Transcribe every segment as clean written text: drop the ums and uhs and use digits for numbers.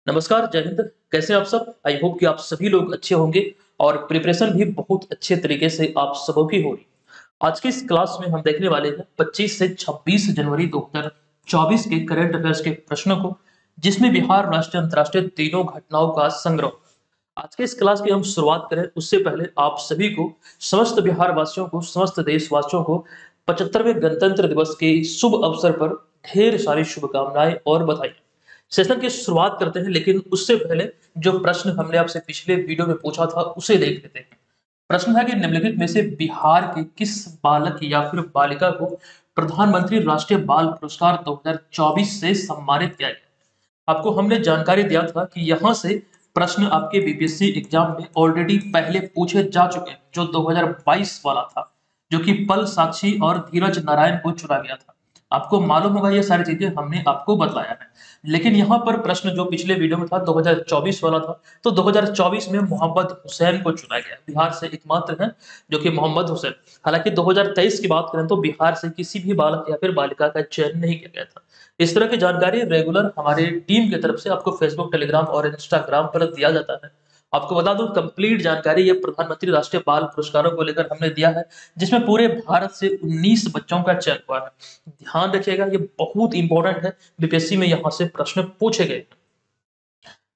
नमस्कार, जय हिंद। कैसे हैं आप सब? आई होप कि आप सभी लोग अच्छे होंगे और प्रिपरेशन भी बहुत अच्छे तरीके से आप सबों की हो रही। आज की इस क्लास में हम देखने वाले हैं 25 से 26 जनवरी 2024 के करंट अफेयर्स के प्रश्नों को, जिसमें बिहार राष्ट्रीय अंतर्राष्ट्रीय तीनों घटनाओं का संग्रह। आज के इस क्लास की हम शुरुआत करें उससे पहले आप सभी को, समस्त बिहार वासियों को, समस्त देशवासियों को 75वें गणतंत्र दिवस के शुभ अवसर पर ढेर सारी शुभकामनाएं और बधाई। सेशन की शुरुआत करते हैं, लेकिन उससे पहले जो प्रश्न हमने आपसे पिछले वीडियो में पूछा था उसे देख लेते हैं। प्रश्न है कि निम्नलिखित में से बिहार के किस बालक या फिर बालिका को प्रधानमंत्री राष्ट्रीय बाल पुरस्कार 2024 से सम्मानित किया गया? आपको हमने जानकारी दिया था कि यहाँ से प्रश्न आपके बीपीएससी एग्जाम में ऑलरेडी पहले पूछे जा चुके हैं, जो 2022 वाला था, जो कि पल साक्षी और धीरज नारायण को चुना गया था। आपको मालूम होगा ये सारी चीजें हमने आपको बतलाया है। लेकिन यहाँ पर प्रश्न जो पिछले वीडियो में था 2024 वाला था, तो 2024 में मोहम्मद हुसैन को चुना गया। बिहार से एकमात्र हैं जो कि मोहम्मद हुसैन। हालांकि 2023 की बात करें तो बिहार से किसी भी बालक या फिर बालिका का चयन नहीं किया गया था। इस तरह की जानकारी रेगुलर हमारे टीम की तरफ से आपको फेसबुक, टेलीग्राम और इंस्टाग्राम पर दिया जाता है। आपको बता दूं, कंप्लीट जानकारी ये प्रधानमंत्री राष्ट्रीय बाल पुरस्कारों को लेकर हमने दिया है, जिसमें पूरे भारत से 19 बच्चों का चयन हुआ है। ध्यान रखिएगा, ये बहुत इंपॉर्टेंट है, बीपीएससी में यहाँ से प्रश्न पूछे गए।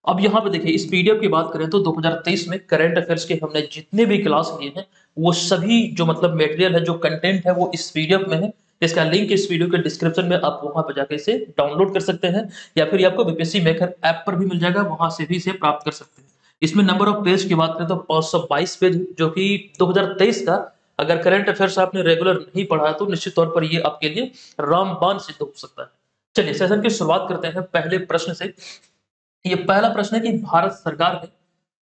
अब यहाँ पे देखिए, इस पीडीएफ की बात करें तो 2023 में करंट अफेयर्स के हमने जितने भी क्लास लिए हैं, वो सभी जो मतलब मटेरियल है, जो कंटेंट है, वो इस पीडीएफ में है। इसका लिंक इस वीडियो के डिस्क्रिप्शन में, आप वहां पर जाके इसे डाउनलोड कर सकते हैं, या फिर आपको बीपीएससी मेकर ऐप पर भी मिल जाएगा, वहां से भी इसे प्राप्त कर सकते हैं। इसमें नंबर ऑफ पेज की बात करें तो 522 पेज, जो कि 2023 का, अगर करंट अफेयर्स आपने रेगुलर नहीं पढ़ा तो निश्चित तौर पर ये आपके लिए रामबाण सिद्ध हो सकता है। चलिए सेशन की शुरुआत करते हैं पहले प्रश्न से। ये पहला प्रश्न है कि भारत सरकार ने,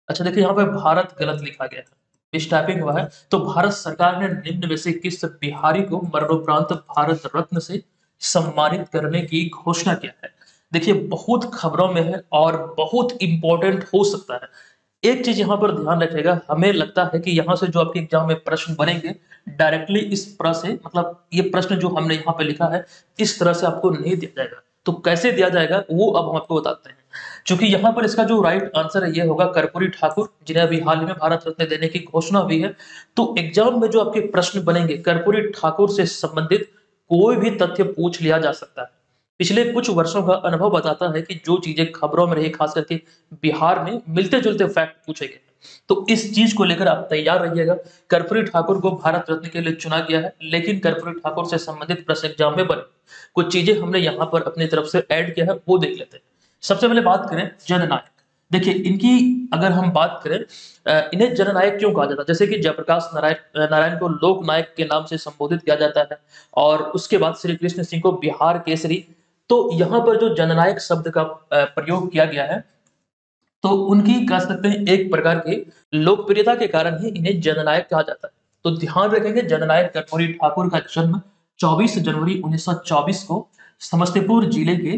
अच्छा देखिए यहाँ पे भारत गलत लिखा गया है, मिसटाइपिंग हुआ है। तो भारत सरकार ने निम्न में से किस बिहारी को मरणोपरांत भारत रत्न से सम्मानित करने की घोषणा किया है? देखिए, बहुत खबरों में है और बहुत इंपॉर्टेंट हो सकता है। एक चीज यहाँ पर ध्यान रखिएगा, हमें लगता है कि यहाँ से जो आपके एग्जाम में प्रश्न बनेंगे, डायरेक्टली इस तरह से, मतलब ये प्रश्न जो हमने यहाँ पे लिखा है इस तरह से आपको नहीं दिया जाएगा। तो कैसे दिया जाएगा वो अब हम आपको बताते हैं। क्योंकि यहाँ पर इसका जो राइट आंसर है ये होगा कर्पूरी ठाकुर, जिन्हें अभी हाल ही में भारत रत्न देने की घोषणा हुई है। तो एग्जाम में जो आपके प्रश्न बनेंगे, कर्पूरी ठाकुर से संबंधित कोई भी तथ्य पूछ लिया जा सकता है। पिछले कुछ वर्षों का अनुभव बताता है कि जो चीजें खबरों में रही, खास करके बिहार में मिलते जुलते फैक्ट पूछे गए। तो इस चीज को लेकर आप तैयार रहिएगा। कर्पूरी ठाकुर को भारत रत्न के लिए चुना गया है, लेकिन कर्पूरी ठाकुर से संबंधित प्रश्न एग्जाम में बने, कुछ चीजें हमने यहाँ पर अपनी तरफ से ऐड किया है, वो देख लेते हैं। सबसे पहले बात करें जननायक। देखिए, इनकी अगर हम बात करें, इन्हें जननायक क्यों कहा जाता है? जैसे कि जयप्रकाश नारायण को लोक नायक के नाम से संबोधित किया जाता है, और उसके बाद श्री कृष्ण सिंह को बिहार केसरी। तो यहाँ पर जो जननायक शब्द का प्रयोग किया गया है, तो उनकी कह सकते हैं एक प्रकार की लोकप्रियता के कारण ही इन्हें जननायक कहा जाता है। तो ध्यान रखेंगे, जननायक कर्पूरी ठाकुर का जन्म 24 जनवरी 1924 को समस्तीपुर जिले के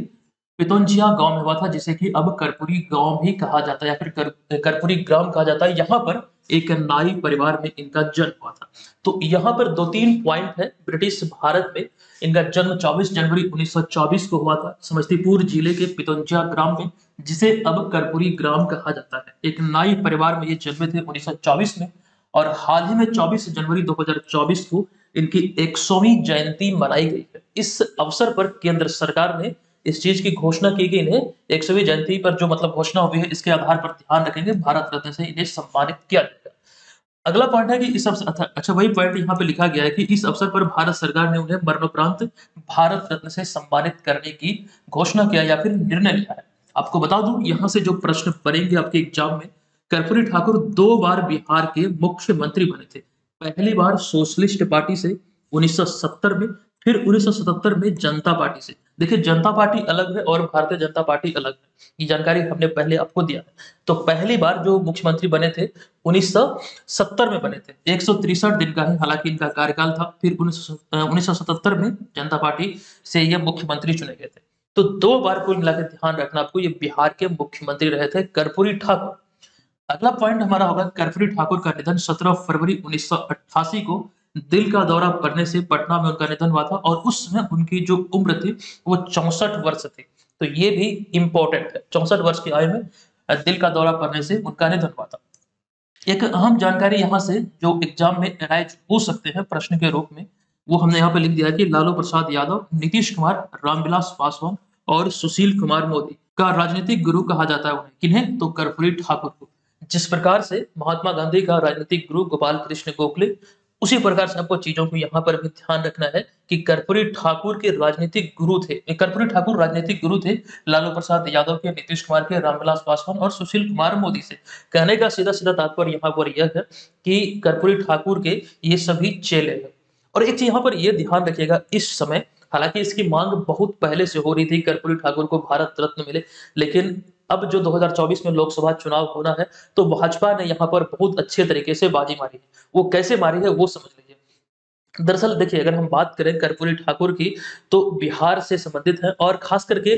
पितौंजिया गांव में हुआ था, जिसे कि अब कर्पूरी गांव भी कहा जाता है, या फिर कर्पूरी ग्राम कहा जाता है। यहाँ पर एक नाई परिवार में इनका जन्म हुआ था। तो यहाँ पर दो तीन पॉइंट है। ब्रिटिश भारत में इनका जन्म 24 जनवरी 1924 को हुआ था, समस्तीपुर जिले के पितौंजिया ग्राम में, जिसे अब कर्पूरी ग्राम कहा जाता है। एक नाई परिवार में ये जन्मे थे 1924 में, और हाल ही में 24 जनवरी 2024 को इनकी 100वीं जयंती मनाई गई है। इस अवसर पर केंद्र सरकार ने इस चीज की घोषणा की कि इन्हें 100वीं जयंती पर जो मतलब घोषणा हुई है, इसके आधार पर ध्यान रखेंगे भारत रत्न से इन्हें सम्मानित किया जाएगा। अगला पॉइंट है कि इस अवसर, अच्छा वही पॉइंट यहाँ पे लिखा गया है कि इस अवसर पर भारत सरकार ने उन्हें मरणोपरांत भारत रत्न से सम्मानित करने की घोषणा किया या फिर निर्णय लिया है। आपको बता दूं, यहाँ से जो प्रश्न बनेंगे आपके एग्जाम में, कर्पूरी ठाकुर 2 बार बिहार के मुख्यमंत्री बने थे। पहली बार सोशलिस्ट पार्टी से 1970 में, फिर 1977 में जनता पार्टी से। देखिए, जनता पार्टी अलग है और भारतीय जनता पार्टी अलग है, ये जानकारी हमने पहले आपको दिया है। तो पहली बार जो मुख्यमंत्री बने थे 1970 में बने थे, 163 दिन का है हालांकि इनका कार्यकाल था। फिर 1977 में जनता पार्टी से ये मुख्यमंत्री चुने गए थे। तो 2 बार कुल मिलाकर ध्यान रखना आपको, ये बिहार के मुख्यमंत्री रहे थे कर्पूरी ठाकुर। अगला पॉइंट हमारा होगा, कर्पूरी ठाकुर का निधन 17 फरवरी 1988 को दिल का दौरा पड़ने से पटना में उनका निधन हुआ था, और उस समय उनकी जो उम्र थी वो 64 वर्ष थी। तो ये भी इंपॉर्टेंट है। 64 वर्ष की आयु में दिल का दौरा पड़ने से उनका निधन हुआ था। एक अहम जानकारी यहाँ से जो एग्जाम में एराइज हो सकते हैं प्रश्न के रूप में, वो हमने यहाँ पे लिख दिया है कि लालू प्रसाद यादव, नीतीश कुमार, रामविलास पासवान और सुशील कुमार मोदी का राजनीतिक गुरु कहा जाता है उन्हें। किन्हें? तो कर्पूरी ठाकुर को। जिस प्रकार से महात्मा गांधी का राजनीतिक गुरु गोपाल कृष्ण गोखले, उसी प्रकार से आपको चीजों को यहाँ पर भी ध्यान रखना है कि कर्पूरी ठाकुर के राजनीतिक गुरु थे। कर्पूरी ठाकुर राजनीतिक गुरु थे लालू प्रसाद यादव के, नीतीश कुमार के, रामविलास पासवान और सुशील कुमार मोदी से। कहने का सीधा सीधा तात्पर्य यहाँ पर यह है कि कर्पूरी ठाकुर के ये सभी चेले हैं। और एक चीज यहाँ पर यह ध्यान रखिएगा, इस समय हालांकि इसकी मांग बहुत पहले से हो रही थी कर्पूरी ठाकुर को भारत रत्न मिले, लेकिन अब जो 2024 में लोकसभा चुनाव होना है तो भाजपा ने यहाँ पर बहुत अच्छे तरीके से बाजी मारी है। वो कैसे मारी है वो समझ लीजिए। दरअसल देखिए, अगर हम बात करें कर्पूरी ठाकुर की तो बिहार से संबंधित है, और खास करके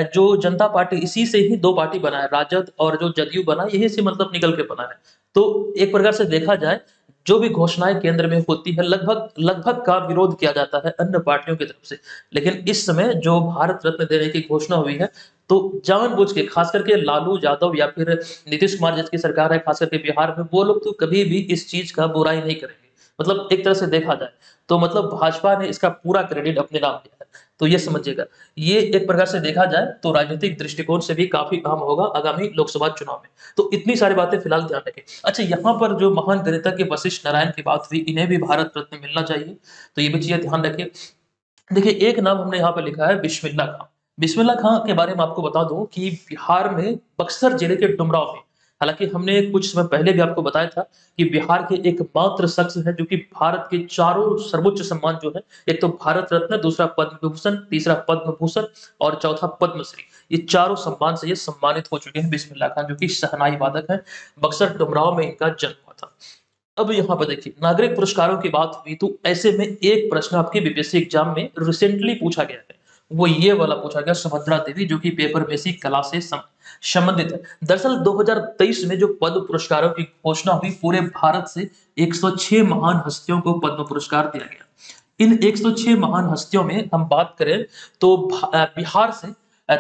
जो जनता पार्टी, इसी से ही दो पार्टी बना है, राजद और जो जदयू बना, यही से मतलब निकल के बना है। तो एक प्रकार से देखा जाए, जो भी घोषणाएं केंद्र में होती है लगभग लगभग का विरोध किया जाता है अन्य पार्टियों की तरफ से, लेकिन इस समय जो भारत रत्न देने की घोषणा हुई है तो जानबूझ के खास करके लालू यादव या फिर नीतीश कुमार जिसकी सरकार है खास करके बिहार में, वो लोग तो कभी भी इस चीज का बुराई नहीं करेंगे। मतलब एक तरह से देखा जाए तो मतलब भाजपा ने इसका पूरा क्रेडिट अपने नाम लिया है, तो ये समझिएगा। ये एक प्रकार से देखा जाए तो राजनीतिक दृष्टिकोण से भी काफी अहम होगा आगामी लोकसभा चुनाव में। तो इतनी सारी बातें फिलहाल ध्यान रखें। अच्छा, यहाँ पर जो महान गणितज्ञ वशिष्ठ नारायण की बात हुई, इन्हें भी भारत रत्न मिलना चाहिए, तो ये भी चीजें ध्यान रखिए। देखिए, एक नाम हमने यहाँ पे लिखा है बिस्मिल्लाह खां। बिस्मिल्लाह खां के बारे में आपको बता दूं कि बिहार में बक्सर जिले के डुमराव में, हालांकि हमने कुछ समय पहले भी आपको बताया था कि बिहार के एकमात्र शख्स है जो कि भारत के चारों सर्वोच्च सम्मान जो है, एक तो भारत रत्न, दूसरा पद्म विभूषण, तीसरा पद्म भूषण और चौथा पद्मश्री, ये चारों सम्मान से ये सम्मानित हो चुके हैं बिस्मिल्लाह खां, जो कि शहनाई वादक है। बक्सर डुमराव में इनका जन्म हुआ था। अब यहाँ पर देखिए, नागरिक पुरस्कारों की बात हुई तो ऐसे में एक प्रश्न आपके बीपीएससी एग्जाम में रिसेंटली पूछा गया है, वो ये वाला पूछा गया, सुभद्रा देवी, जो कि पेपर बेसिक कला से संबंधित है। दरअसल 2023 में जो पद्म पुरस्कारों की घोषणा हुई, पूरे भारत से 106 महान हस्तियों को पद्म पुरस्कार दिया गया। इन 106 महान हस्तियों में हम बात करें तो बिहार से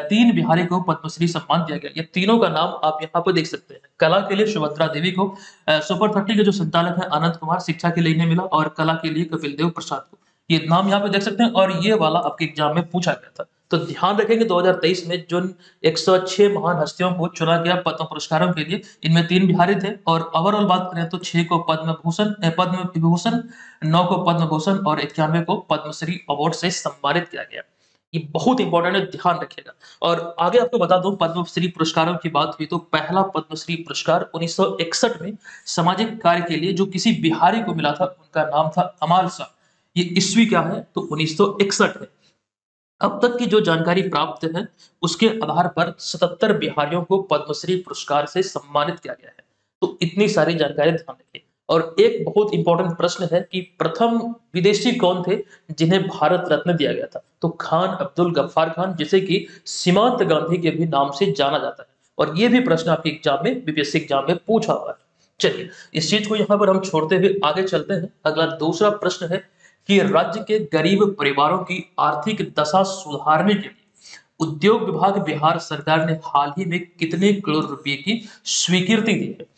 3 बिहारी को पद्मश्री सम्मान दिया गया। ये तीनों का नाम आप यहाँ पर देख सकते हैं। कला के लिए सुभद्रा देवी को, सुपर 30 के जो संचालक है आनंद कुमार, शिक्षा के लिए इन्हें मिला, और कला के लिए कपिल देव प्रसाद को। ये नाम यहाँ पे देख सकते हैं, और ये वाला आपके एग्जाम में पूछा गया था। तो ध्यान रखेंगे 2023 में जिन 106 महान हस्तियों को चुना गया पद्म पुरस्कारों के लिए, इनमें 3 बिहारी थे, और ओवरऑल बात करें तो 6 को पद्म विभूषण, 9 को पद्म भूषण और 91 को पद्मश्री अवार्ड से सम्मानित किया गया। ये बहुत इंपॉर्टेंट है, ध्यान रखिएगा। और आगे आपको बता दूं, पद्मश्री पुरस्कारों की बात हुई तो पहला पद्मश्री पुरस्कार 1961 में सामाजिक कार्य के लिए जो किसी बिहारी को मिला था, उनका नाम था अमाल शाह। ये ईस्वी क्या है तो 1961 है। अब तक की जो जानकारी प्राप्त है उसके आधार पर 77 बिहारियों को पद्मश्री पुरस्कार से सम्मानित किया गया है। तो इतनी सारी जानकारी ध्यान रखिए। और एक बहुत इंपॉर्टेंट प्रश्न है कि प्रथम विदेशी कौन थे जिन्हें भारत रत्न दिया गया था, तो खान अब्दुल गफ्फार खान, जिसे कि सीमांत गांधी के भी नाम से जाना जाता है। और ये भी प्रश्न आपके एग्जाम में, बीपीएससी एग्जाम में पूछा हुआ है। चलिए, इस चीज को यहाँ पर हम छोड़ते हुए आगे चलते हैं। अगला दूसरा प्रश्न है कि राज्य के गरीब परिवारों की आर्थिक दशा सुधारने के लिए उद्योग विभाग बिहार सरकार ने हाल ही में कितने करोड़ रुपए की स्वीकृति दी है।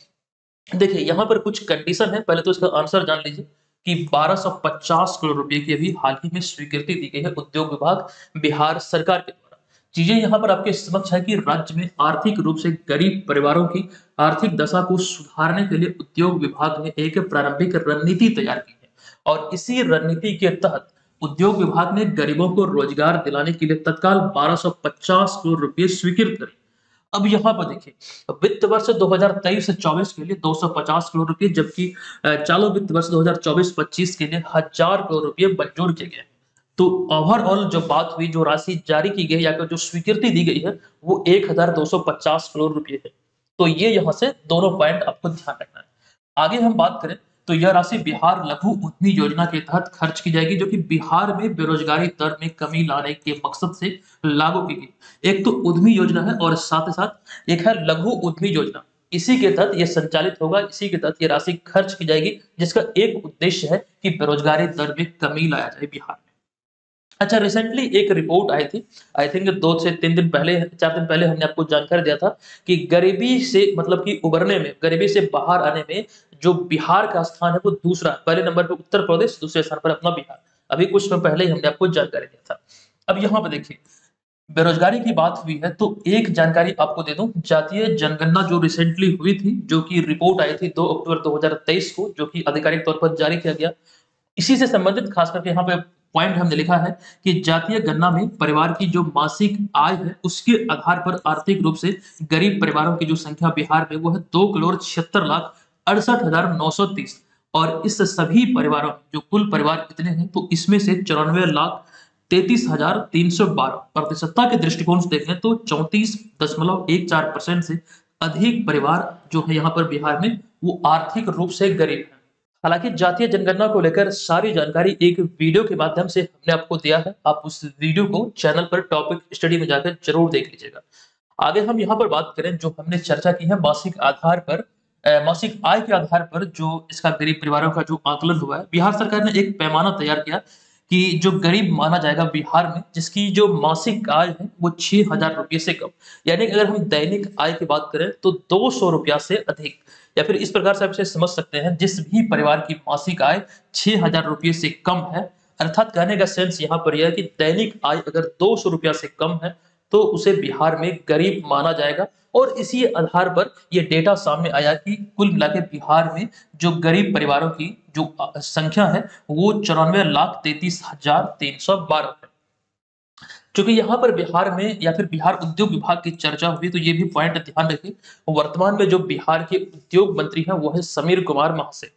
देखिए, यहाँ पर कुछ कंडीशन है, पहले तो इसका आंसर जान लीजिए कि 1250 करोड़ रुपए की अभी हाल ही में स्वीकृति दी गई है उद्योग विभाग बिहार सरकार के द्वारा। चीजें यहाँ पर आपके समक्ष है कि राज्य में आर्थिक रूप से गरीब परिवारों की आर्थिक दशा को सुधारने के लिए उद्योग विभाग ने एक प्रारंभिक रणनीति तैयार की है, और इसी रणनीति के तहत उद्योग विभाग ने गरीबों को रोजगार दिलाने के लिए तत्काल 1250 करोड़ रुपए स्वीकृत करे। अब यहाँ पर देखिए, वित्त वर्ष 2023 से 24 के लिए 250 करोड़ रुपए, जबकि चालू वित्त वर्ष 2024-25 के लिए 1000 करोड़ रुपए मंजूर किए गए। तो ओवरऑल जो बात हुई, जो राशि जारी की गई या जो स्वीकृति दी गई है, वो 1250 करोड़ रुपए है। तो ये यहाँ से दोनों पॉइंट आपको ध्यान रखना है। आगे हम बात करें तो यह राशि बिहार लघु उद्यमी योजना के तहत खर्च की जाएगी, जो कि बिहार में बेरोजगारी दर में कमी लाने के मकसद से लागू की गई। एक तो उद्यमी योजना है और साथ ही साथ एक है लघु उद्यमी योजना। इसी के तहत यह संचालित होगा, इसी के तहत यह राशि खर्च की जाएगी, जिसका एक उद्देश्य है कि बेरोजगारी दर में कमी लाया जाए बिहार में। अच्छा, रिसेंटली एक रिपोर्ट आई थी, आई थिंक 2 से 3 दिन पहले, 4 दिन पहले हमने आपको जानकारी दिया था कि गरीबी से मतलब कि उभरने में, गरीबी से बाहर आने में जो बिहार का स्थान है वो दूसरा, पहले नंबर पे उत्तर प्रदेश, दूसरे स्थान पर अपना बिहार। अभी कुछ समय पहले ही हमने आपको जानकारी दिया था। अब यहाँ पे देखिए, बेरोजगारी की बात हुई है तो एक जानकारी आपको दे दूं, जातीय जनगणना जो रिसेंटली हुई थी, जो कि रिपोर्ट आई थी 2 अक्टूबर 2023 को, जो कि आधिकारिक तौर पर जारी किया गया। इसी से संबंधित खास करके यहाँ पे पॉइंट हमने लिखा है कि जातीय गणना में परिवार की जो मासिक आय है उसके आधार पर आर्थिक रूप से गरीब परिवारों की जो संख्या बिहार में वो है 2,76,68,930। और इस सभी परिवारों जो कुल परिवार कितने हैं तो इसमें से 94,33,312, प्रतिशतता के दृष्टिकोण से देखें तो 34.14% से अधिक परिवार जो है यहाँ पर बिहार में वो आर्थिक रूप से गरीब है। हालांकि जातीय जनगणना को लेकर सारी जानकारी एक वीडियो के माध्यम से हमने आपको दिया है, आप उस वीडियो को चैनल पर टॉपिक स्टडी में जाकर जरूर देख लीजिएगा। आगे हम यहाँ पर बात करें, जो हमने चर्चा की है मासिक आधार पर, मासिक आय के आधार पर जो इसका गरीब परिवारों का जो आकलन हुआ है, बिहार सरकार ने एक पैमाना तैयार किया कि जो गरीब माना जाएगा बिहार में, जिसकी जो मासिक आय है वो 6,000 रुपये से कम, यानी कि अगर हम दैनिक आय की बात करें तो 200 रुपया से अधिक, या फिर इस प्रकार से आप इसे समझ सकते हैं, जिस भी परिवार की मासिक आय 6,000 रुपये से कम है, अर्थात कहने का सेंस यहाँ पर यह है कि दैनिक आय अगर 200 रुपया से कम है तो उसे बिहार में गरीब माना जाएगा। और इसी आधार पर यह डेटा सामने आया कि कुल मिला के बिहार में जो गरीब परिवारों की जो संख्या है वो 94,33,312 है। चूंकि यहाँ पर बिहार में या फिर बिहार उद्योग विभाग की चर्चा हुई तो ये भी पॉइंट ध्यान रखें, वर्तमान में जो बिहार के उद्योग मंत्री हैं वो है समीर कुमार महासेठ।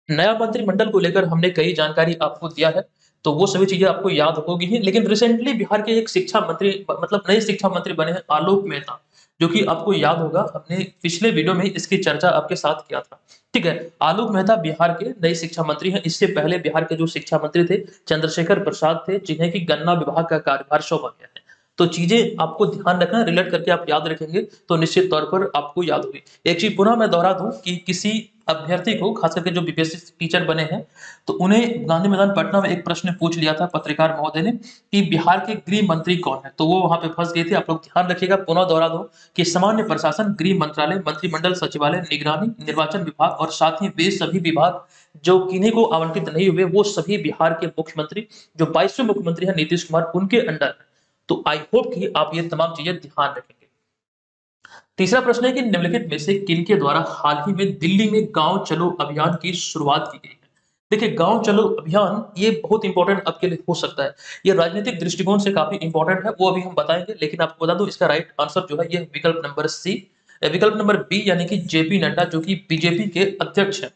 नया मंत्रिमंडल को लेकर हमने कई जानकारी आपको दिया है, तो वो सभी चीजें आपको याद होगी ही। लेकिन रिसेंटली बिहार के एक शिक्षा मंत्री, मतलब नए शिक्षा मंत्री बने हैं आलोक मेहता, जो कि आपको याद होगा हमने पिछले वीडियो में इसकी चर्चा आपके साथ किया था। ठीक है, आलोक मेहता बिहार के नए शिक्षा मंत्री हैं। इससे पहले बिहार के जो शिक्षा मंत्री थे चंद्रशेखर प्रसाद थे, जिन्हें की गन्ना विभाग का कार्यभार सौंपा गया है। तो चीजें आपको ध्यान रखना, रिलेट करके आप याद रखेंगे तो निश्चित तौर पर आपको याद होगी। एक चीज पुनः मैं दोहरा दूं कि किसी अभ्यर्थी को, खास करके जो बीपीएससी टीचर बने हैं, तो उन्हें गांधी मैदान पटना में एक प्रश्न पूछ लिया था पत्रकार महोदय ने कि बिहार के गृह मंत्री कौन है, तो वो वहां पे फंस गए थे। आप लोग ध्यान रखिएगा, पुनः दोहरा दो कि सामान्य प्रशासन, गृह मंत्रालय, मंत्रिमंडल सचिवालय, निगरानी, निर्वाचन विभाग और साथ ही वे सभी विभाग जो किन्हीं को आवंटित नहीं हुए, वो सभी बिहार के मुख्यमंत्री, जो 22वें मुख्यमंत्री है नीतीश कुमार, उनके अंडर है। तो आई होप कि आप ये तमाम चीजें ध्यान रखेंगे। तीसरा प्रश्न है कि निम्नलिखित में से किनके द्वारा हाल ही में दिल्ली में गांव चलो अभियान की शुरुआत की गई है। देखिए, गांव चलो अभियान ये बहुत इंपॉर्टेंट आपके लिए हो सकता है, ये राजनीतिक दृष्टिकोण से काफी इंपॉर्टेंट है, वो अभी हम बताएंगे। लेकिन आपको बता दूं इसका राइट आंसर जो है ये विकल्प नंबर सी, विकल्प नंबर बी, यानी कि जेपी नड्डा, जो कि बीजेपी के अध्यक्ष है।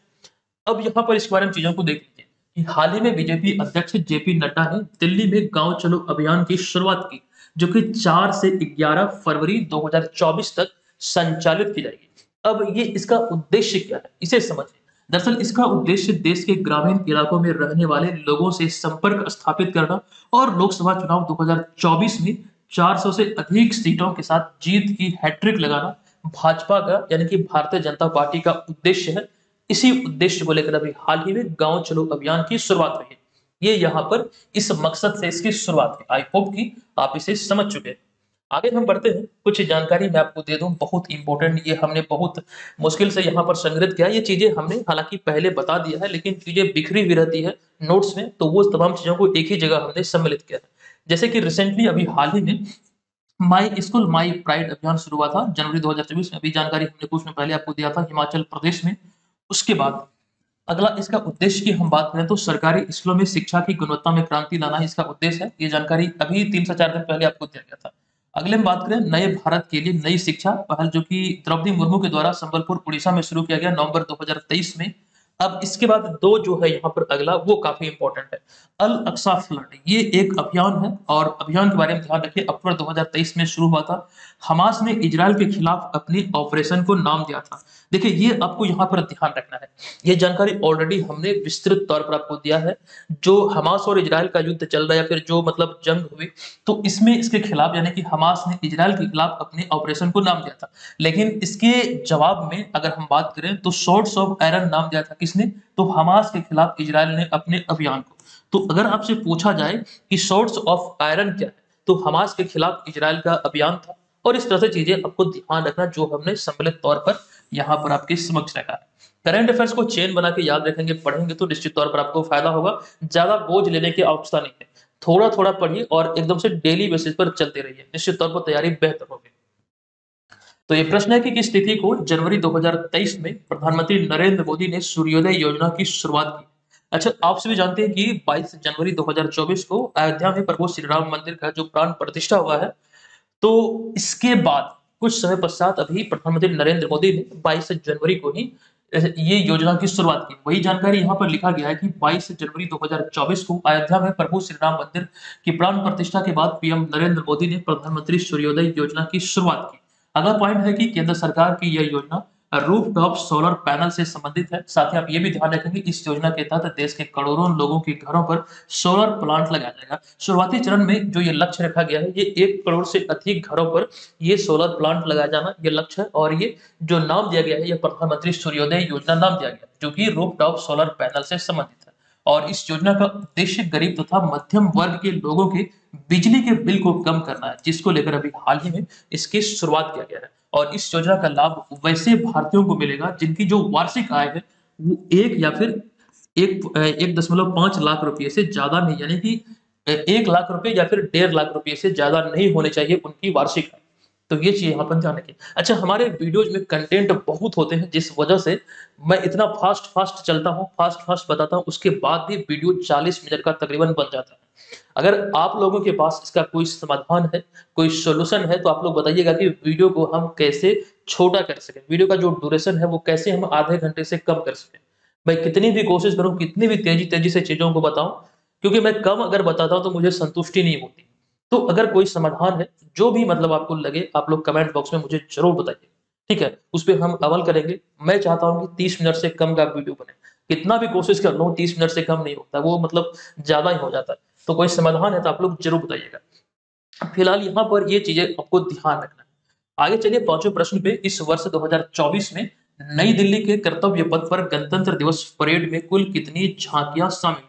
अब यहाँ पर इसके बारे में चीजों को देख लीजिए कि हाल ही में बीजेपी अध्यक्ष जेपी नड्डा ने दिल्ली में गांव चलो अभियान की शुरुआत की, जो कि 4 से 11 फरवरी 2024 तक संचालित की जाएगी। अब ये इसका उद्देश्य क्या है, इसे समझिए। दरअसल इसका उद्देश्य देश के ग्रामीण इलाकों में रहने वाले लोगों से संपर्क स्थापित करना और लोकसभा चुनाव 2024 में 400 से अधिक सीटों के साथ जीत की हैट्रिक लगाना भाजपा का, यानी कि भारतीय जनता पार्टी का उद्देश्य है। इसी उद्देश्य को लेकर अभी हाल ही में गांव चलो अभियान की शुरुआत हुई है। ये यहाँ पर इस मकसद से इसकी शुरुआत है। आई होप कि आप इसे समझ चुके हैं। आगे हम बढ़ते हैं, कुछ जानकारी मैं आपको दे दूं बहुत इंपॉर्टेंट, ये हमने बहुत मुश्किल से यहाँ पर संग्रहित किया। ये चीजें हमने हालांकि पहले बता दिया है, लेकिन चीजें बिखरी हुई रहती है नोट्स में, तो वो तमाम चीजों को एक ही जगह हमने सम्मिलित किया है। जैसे कि रिसेंटली अभी हाल ही में माई स्कूल माई प्राइड अभियान शुरू हुआ था जनवरी 2024 में। अभी जानकारी हमने कुछ दिन पहले आपको दिया था हिमाचल प्रदेश में। उसके बाद अगला इसका उद्देश्य की हम बात करें तो सरकारी स्कूलों में शिक्षा की गुणवत्ता में क्रांति लाना इसका उद्देश्य है। ये जानकारी अभी 3 से 4 दिन पहले आपको दिया गया था। अगले हम बात करें नए भारत के लिए नई शिक्षा पहल, जो कि द्रौपदी मुर्मू के द्वारा संबलपुर उड़ीसा में शुरू किया गया नवंबर 2023 में। अब इसके बाद दो जो है यहाँ पर अगला वो काफी इंपॉर्टेंट है, अल अक्सा फ्लड। ये एक अभियान है और अभियान के बारे में ध्यान रखिए, अक्टूबर 2023 में शुरू हुआ था। हमास ने इजराइल के खिलाफ अपने ऑपरेशन को नाम दिया था। देखिए, ये आपको यहाँ पर ध्यान रखना है, ये जानकारी ऑलरेडी हमने विस्तृत तौर पर आपको दिया है। जो हमास और इजराइल का युद्ध चल रहा है या फिर जो मतलब जंग हुई, तो इसमें इसके खिलाफ, यानी कि हमास ने इजराइल के खिलाफ अपने ऑपरेशन को नाम दिया था। लेकिन इसके जवाब में अगर हम बात करें तो शॉर्ट्स ऑफ आयरन नाम दिया था। किसने? तो हमास के खिलाफ इजराइल ने अपने अभियान को। तो अगर आपसे पूछा जाए कि सोर्स ऑफ आयरन क्या है, तो हमास के खिलाफ इजराइल का अभियान था। और इस तरह से चीजें आपको ध्यान रखना जो हमने सम्मिलित तौर पर यहाँ पर आपके समक्ष रखा है। करंट अफेयर्स को चेन बना के याद रखेंगे, पढ़ेंगे तो निश्चित तौर पर आपको फायदा होगा। ज्यादा बोझ लेने की आवश्यकता नहीं है, थोड़ा थोड़ा पढ़िए और एकदम से डेली बेसिस पर चलते रहिए, निश्चित तौर पर तैयारी बेहतर होगी। तो ये प्रश्न है कि किस तिथि को जनवरी 2023 में प्रधानमंत्री नरेंद्र मोदी ने सूर्योदय योजना की शुरुआत की। अच्छा, आप सभी जानते हैं कि 22 जनवरी 2024 को अयोध्या में प्रभु श्री राम मंदिर का जो प्राण प्रतिष्ठा हुआ है, तो इसके बाद कुछ समय पश्चात अभी प्रधानमंत्री नरेंद्र मोदी ने 22 जनवरी को ही ये योजना की शुरुआत की। वही जानकारी यहाँ पर लिखा गया है कि 22 जनवरी 2024 को अयोध्या में प्रभु श्री राम मंदिर की प्राण प्रतिष्ठा के बाद पीएम नरेंद्र मोदी ने प्रधानमंत्री सूर्योदय योजना की शुरुआत की। अगला पॉइंट है कि केंद्र सरकार की यह योजना रूफटॉप सोलर पैनल से संबंधित है। साथ ही आप ये भी ध्यान रखेंगे इस योजना के तहत देश के करोड़ों लोगों के घरों पर सोलर प्लांट लगाया जाएगा। शुरुआती चरण में जो ये लक्ष्य रखा गया है, ये 1 करोड़ से अधिक घरों पर ये सोलर प्लांट लगाया जाना ये लक्ष्य है। और ये जो नाम दिया गया है, ये प्रधानमंत्री सूर्योदय योजना नाम दिया गया है, जो कि रूफटॉप सोलर पैनल से संबंधित है। और इस योजना का उद्देश्य गरीब तथा मध्यम वर्ग के लोगों के बिजली के बिल को कम करना है, जिसको लेकर अभी हाल ही में इसकी शुरुआत किया गया है। और इस योजना का लाभ वैसे भारतीयों को मिलेगा जिनकी जो वार्षिक आय है वो 1 या फिर 1.5 लाख रुपए से ज्यादा नहीं, यानी कि 1 लाख रुपए या फिर 1.5 लाख रुपए से ज्यादा नहीं होने चाहिए उनकी वार्षिक आय। तो ये चीज यहाँ पर ध्यान रखें। अच्छा, हमारे वीडियोज में कंटेंट बहुत होते हैं, जिस वजह से मैं इतना फास्ट फास्ट चलता हूँ, फास्ट फास्ट बताता हूँ, उसके बाद भी वीडियो 40 मिनट का तकरीबन बन जाता है। अगर आप लोगों के पास इसका कोई समाधान है, कोई सॉल्यूशन है, तो आप लोग बताइएगा कि वीडियो को हम कैसे छोटा कर सकें, वीडियो का जो ड्यूरेशन है वो कैसे हम आधे घंटे से कम कर सकें। मैं कितनी भी कोशिश करूं, कितनी भी तेजी तेजी से चीजों को बताऊं, क्योंकि मैं कम अगर बताता हूं तो मुझे संतुष्टि नहीं होती। तो अगर कोई समाधान है, जो भी मतलब आपको लगे, आप लोग कमेंट बॉक्स में मुझे जरूर बताइए, ठीक है? उस पर हम अमल करेंगे। मैं चाहता हूं कि 30 मिनट से कम का वीडियो बने, कितना भी कोशिश कर लो 30 मिनट से कम नहीं होता, वो मतलब ज्यादा ही हो जाता है। तो कोई समाधान है तो आप लोग जरूर बताइएगा। फिलहाल यहाँ पर ये चीजें आपको ध्यान रखना है। आगे चलिए 5वें प्रश्न पे। इस वर्ष 2024 में नई दिल्ली के कर्तव्य पथ पर गणतंत्र दिवस परेड में कुल कितनी झांकियां शामिल हुई?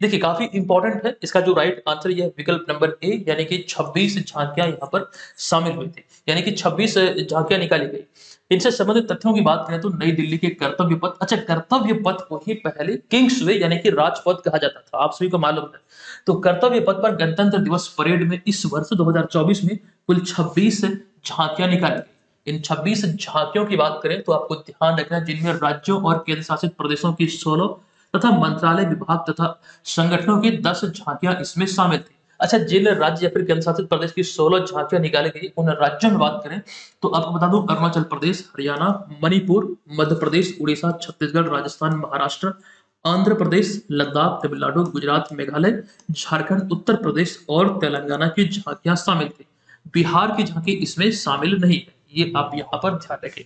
देखिए, काफी इंपॉर्टेंट है। इसका जो राइट आंसर ये विकल्प नंबर ए, यानी कि 26 झांकियां यहाँ पर शामिल हुई थी, यानी कि 26 झांकियां निकाली गई। इनसे संबंधित तथ्यों की बात करें तो नई दिल्ली के कर्तव्य पथ, अच्छा कर्तव्य पथ को ही पहले किंग्स वे यानी कि राजपथ कहा जाता था, आप सभी को मालूम है। तो कर्तव्य पथ पर गणतंत्र दिवस परेड में इस वर्ष 2024 में कुल 26 झांकियां निकाली गई। इन 26 झांकियों की बात करें तो आपको ध्यान रखना है, जिनमें राज्यों और केंद्र शासित प्रदेशों की 16 तथा मंत्रालय विभाग तथा संगठनों की 10 झांकियां इसमें शामिल थी। अच्छा, जिन राज्य या फिर केंद्र शासित प्रदेश की 16 झांकियां निकाली गई, उन राज्यों में बात करें तो आपको बता दूं अरुणाचल प्रदेश, हरियाणा, मणिपुर, मध्य प्रदेश, उड़ीसा, छत्तीसगढ़, राजस्थान, महाराष्ट्र, आंध्र प्रदेश, लद्दाख, तमिलनाडु, गुजरात, मेघालय, झारखंड, उत्तर प्रदेश और तेलंगाना की झांकियां शामिल थी। बिहार की झांकी इसमें शामिल नहीं है, ये आप यहाँ पर ध्यान रखें।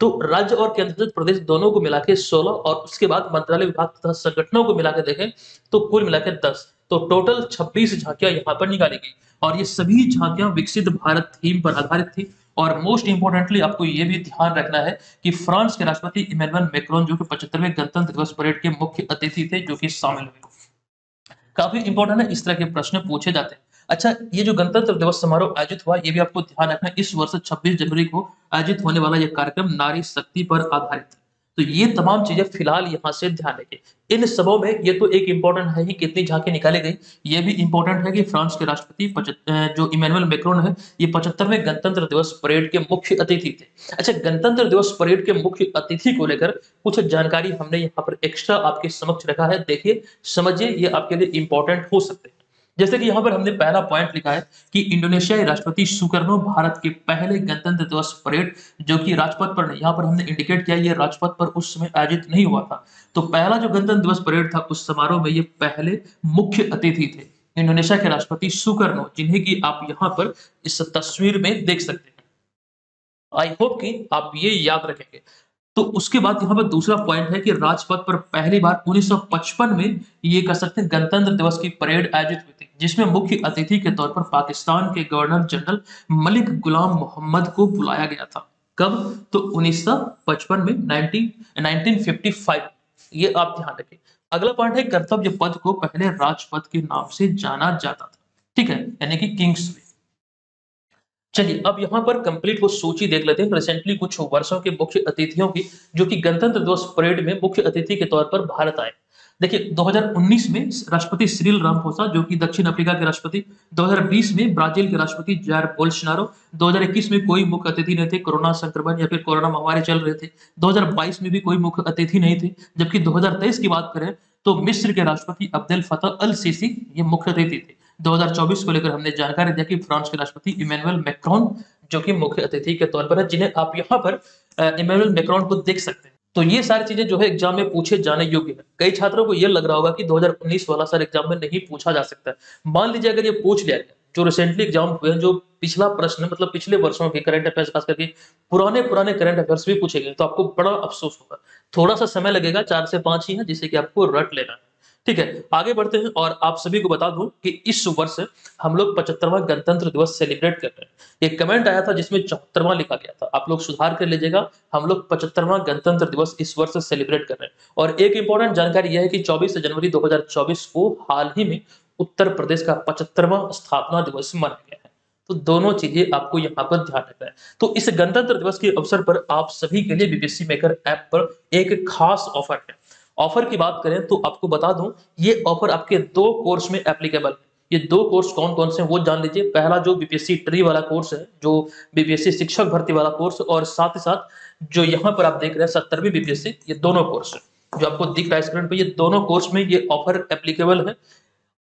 तो राज्य और केंद्र शासित प्रदेश दोनों को मिला के 16 और उसके बाद मंत्रालय विभाग तथा संगठनों को मिला के देखें तो कुल मिलाकर 10, तो टोटल 26 झांकियां यहाँ पर निकाली गई। और ये सभी झांकियां विकसित भारत थीम पर आधारित थी। और मोस्ट इंपोर्टेंटली आपको ये भी ध्यान रखना है कि फ्रांस के राष्ट्रपति इमैनुअल मैक्रोन जो कि 75वें गणतंत्र दिवस परेड के मुख्य अतिथि थे, जो कि शामिल हुए। काफी इंपॉर्टेंट है, इस तरह के प्रश्न पूछे जाते हैं। अच्छा, ये जो गणतंत्र दिवस समारोह आयोजित हुआ, ये भी आपको ध्यान रखना है, इस वर्ष 26 जनवरी को आयोजित होने वाला ये कार्यक्रम नारी शक्ति पर आधारित है। तो ये तमाम चीजें फिलहाल यहाँ से ध्यान रखें। इन सबों में ये तो एक इंपॉर्टेंट है ही कितनी झांकी निकाली गई, ये भी इंपॉर्टेंट है कि फ्रांस के राष्ट्रपति जो इमैनुअल मैक्रोन है, ये 75वें गणतंत्र दिवस परेड के मुख्य अतिथि थे। अच्छा, गणतंत्र दिवस परेड के मुख्य अतिथि को लेकर कुछ जानकारी हमने यहाँ पर एक्स्ट्रा आपके समक्ष रखा है, देखिए समझिए, ये आपके लिए इंपॉर्टेंट हो सकते हैं। जैसे कि यहाँ पर हमने पहला पॉइंट लिखा है कि इंडोनेशियाई राष्ट्रपति सुकर्नो भारत के पहले गणतंत्र दिवस परेड, जो कि राजपथ पर नहीं, यहाँ पर हमने इंडिकेट किया ये राजपथ पर उस समय आयोजित नहीं हुआ था। तो पहला जो गणतंत्र दिवस परेड था, उस समारोह में ये पहले मुख्य अतिथि थे इंडोनेशिया के राष्ट्रपति सुकर्नो, जिन्हें कि आप यहाँ पर इस तस्वीर में देख सकते हैं। आई होप कि आप ये याद रखेंगे। तो उसके बाद यहाँ पर दूसरा पॉइंट है कि राजपथ पर पहली बार 1955 में ये कह सकते हैं गणतंत्र दिवस की परेड आयोजित हुई थी, जिसमें मुख्य अतिथि के तौर पर पाकिस्तान के गवर्नर जनरल मलिक गुलाम मोहम्मद को बुलाया गया था। कब? तो 1955 में 1955, ये आप ध्यान रखें। अगला पॉइंट है कर्तव्य पद को पहले राजपद के नाम से जाना जाता था, ठीक है, यानी कि किंग्स वे। चलिए अब यहाँ पर कंप्लीट वो सूची देख लेते हैं रिसेंटली कुछ वर्षों के मुख्य अतिथियों की जो कि गणतंत्र दिवस परेड में मुख्य अतिथि के तौर पर भारत आए। देखिए 2019 में राष्ट्रपति सिरिल रामफोसा जो कि दक्षिण अफ्रीका के राष्ट्रपति, 2020 में ब्राजील के राष्ट्रपति जायर बोल्सोनारो, 2021 में कोई मुख्य अतिथि नहीं थे, कोरोना संक्रमण या फिर कोरोना महामारी चल रहे थे, 2022 में भी कोई मुख्य अतिथि नहीं थे, जबकि 2023 की बात करें तो मिस्र के राष्ट्रपति अब्देल फतह अल सीसी ये मुख्य अतिथि थे। 2024 को लेकर हमने जानकारी दिया कि फ्रांस के राष्ट्रपति इमैनुअल मैक्रोन जो कि मुख्य अतिथि के तौर पर है, जिन्हें आप यहाँ पर इमैनुअल मैक्रोन को देख सकते हैं। तो ये सारी चीजें जो है एग्जाम में पूछे जाने योग्य है। कई छात्रों को ये लग रहा होगा कि 2019 वाला सर एग्जाम में नहीं पूछा जा सकता है। मान लीजिए अगर ये पूछ लिया गया, जो रिसेंटली एग्जाम हुए हैं, जो पिछला प्रश्न मतलब पिछले वर्षों के करंट अफेयर्स खास करके पुराने पुराने करंट अफेयर्स भी पूछे गए, तो आपको बड़ा अफसोस होगा। थोड़ा सा समय लगेगा, 4 से 5 ही है जिसे कि आपको रट लेना है। ठीक है, आगे बढ़ते हैं और आप सभी को बता दूं कि इस वर्ष हम लोग 75वां गणतंत्र दिवस सेलिब्रेट कर रहे हैं। एक कमेंट आया था जिसमें 74वां लिखा गया था, आप लोग सुधार कर लीजिएगा। हम लोग 75वां गणतंत्र दिवस इस वर्ष सेलिब्रेट कर रहे हैं। और एक इंपॉर्टेंट जानकारी यह है कि 24 जनवरी 2024 को हाल ही में उत्तर प्रदेश का 75वां स्थापना दिवस मनाया गया है। तो दोनों चीजें आपको यहाँ पर ध्यान रखना है। तो इस गणतंत्र दिवस के अवसर पर आप सभी के लिए बीपीएससी मेकर ऐप पर एक खास ऑफर है। ऑफर की बात करें तो आपको बता दूं, ये ऑफर आपके 2 कोर्स में एप्लीकेबल है। ये 2 कोर्स कौन कौन से हैं वो जान लीजिए। पहला जो बीपीएससी ट्री वाला कोर्स है, जो बीपीएससी शिक्षक भर्ती वाला कोर्स, और साथ ही साथ जो यहाँ पर आप देख रहे हैं 70वीं बीपीएससी, ये दोनों कोर्स है जो आपको दिख रहा है स्क्रीन पे। ये दोनों कोर्स में ये ऑफर एप्लीकेबल है।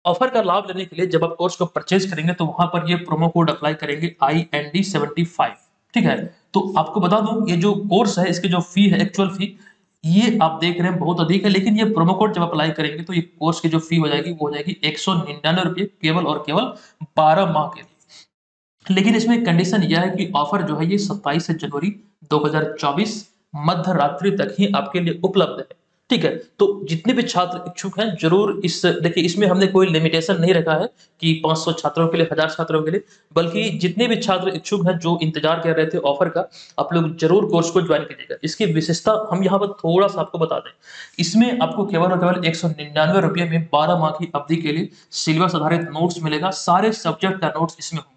ऑफर का लाभ लेने के लिए जब आप कोर्स को परचेज करेंगे तो वहां पर ये प्रोमो कोड अप्लाई करेंगे IND75, ठीक है। तो आपको बता दूं ये जो कोर्स है इसकी जो फी है, एक्चुअल फी, ये आप देख रहे हैं बहुत अधिक है, लेकिन ये प्रोमो कोड जब अप्लाई करेंगे तो ये कोर्स की जो फी हो जाएगी वो हो जाएगी 199 रुपये, केवल और केवल 12 माह के लिए। लेकिन इसमें एक कंडीशन यह है कि ऑफर जो है ये 27 जनवरी 2024 मध्य रात्रि तक ही आपके लिए उपलब्ध है, ठीक है। तो जितने भी छात्र इच्छुक हैं जरूर इस, देखिए इसमें हमने कोई लिमिटेशन नहीं रखा है कि 500 छात्रों के लिए, 1000 छात्रों के लिए, बल्कि जितने भी छात्र इच्छुक हैं जो इंतजार कर रहे थे ऑफर का, आप लोग जरूर कोर्स को ज्वाइन कीजिएगा। इसकी विशेषता हम यहाँ पर थोड़ा सा आपको बता दें, इसमें आपको केवल और केवल 199 रुपये में 12 माह की अवधि के लिए सिलेबस आधारित नोट्स मिलेगा। सारे सब्जेक्ट का नोट्स इसमें होंगे।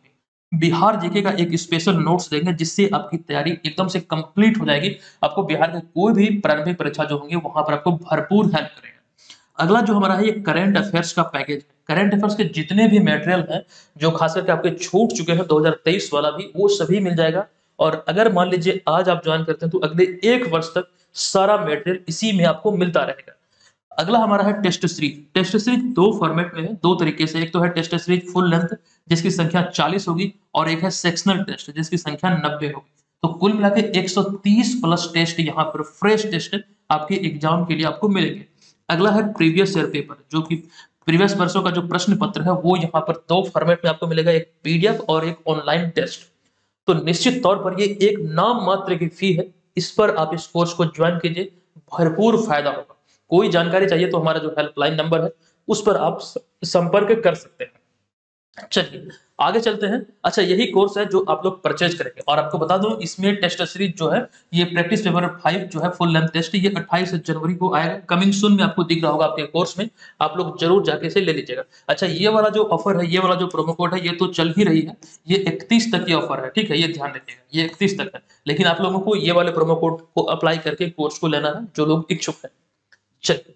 बिहार जीके का एक स्पेशल नोट्स देंगे जिससे आपकी तैयारी एकदम से कंप्लीट हो जाएगी। आपको बिहार की कोई भी प्रारंभिक परीक्षा जो होंगी वहां पर आपको भरपूर हेल्प करेगा। अगला जो हमारा है ये करंट अफेयर्स का पैकेज है। करंट अफेयर्स के जितने भी मटेरियल हैं जो खास करके आपके छूट चुके हैं 2023 वाला भी, वो सभी मिल जाएगा। और अगर मान लीजिए आज आप ज्वाइन करते हैं तो अगले 1 वर्ष तक सारा मटेरियल इसी में आपको मिलता रहेगा। अगला हमारा है test series. Test series 2 format में है, 2 तरीके से। एक तो है टेस्ट सीरीज फुल लेंथ जिसकी संख्या 40 होगी, और एक है सेक्शनल टेस्ट जिसकी संख्या 90 होगी। तो कुल मिला के 130 प्लस टेस्ट यहाँ पर फ्रेश टेस्ट आपके एग्जाम के लिए आपको मिलेंगे। अगला है प्रीवियस ईयर पेपर, जो कि प्रीवियस वर्षों का जो प्रश्न पत्र है वो यहाँ पर 2 फॉर्मेट में आपको मिलेगा, एक पीडीएफ और एक ऑनलाइन टेस्ट। तो निश्चित तौर पर ये एक नाम मात्र की फी है, इस पर आप इस कोर्स को ज्वाइन कीजिए, भरपूर फायदा होगा। कोई जानकारी चाहिए तो हमारा जो हेल्पलाइन नंबर है उस पर आप संपर्क कर सकते हैं। चलिए आगे चलते हैं। अच्छा, यही कोर्स है जो आप लोग परचेज करेंगे, और आपको बता दूं इसमें टेस्ट सीरीज जो है ये प्रैक्टिस पेपर 5 जो है फुल लेंथ टेस्ट, ये 28 जनवरी को आएगा। कमिंग सून में आपको दिख रहा होगा आपके कोर्स में, आप लोग जरूर जाके इसे ले लीजिएगा। अच्छा, ये वाला जो ऑफर है, ये वाला जो प्रोमो कोड है, ये तो चल ही रही है, ये 31 तक की ऑफर है, ठीक है, ये ध्यान रखिएगा, ये 31 तक है। लेकिन आप लोगों को ये वाले प्रोमो कोड को अप्लाई करके कोर्स को लेना है जो लोग इच्छुक है। चलिए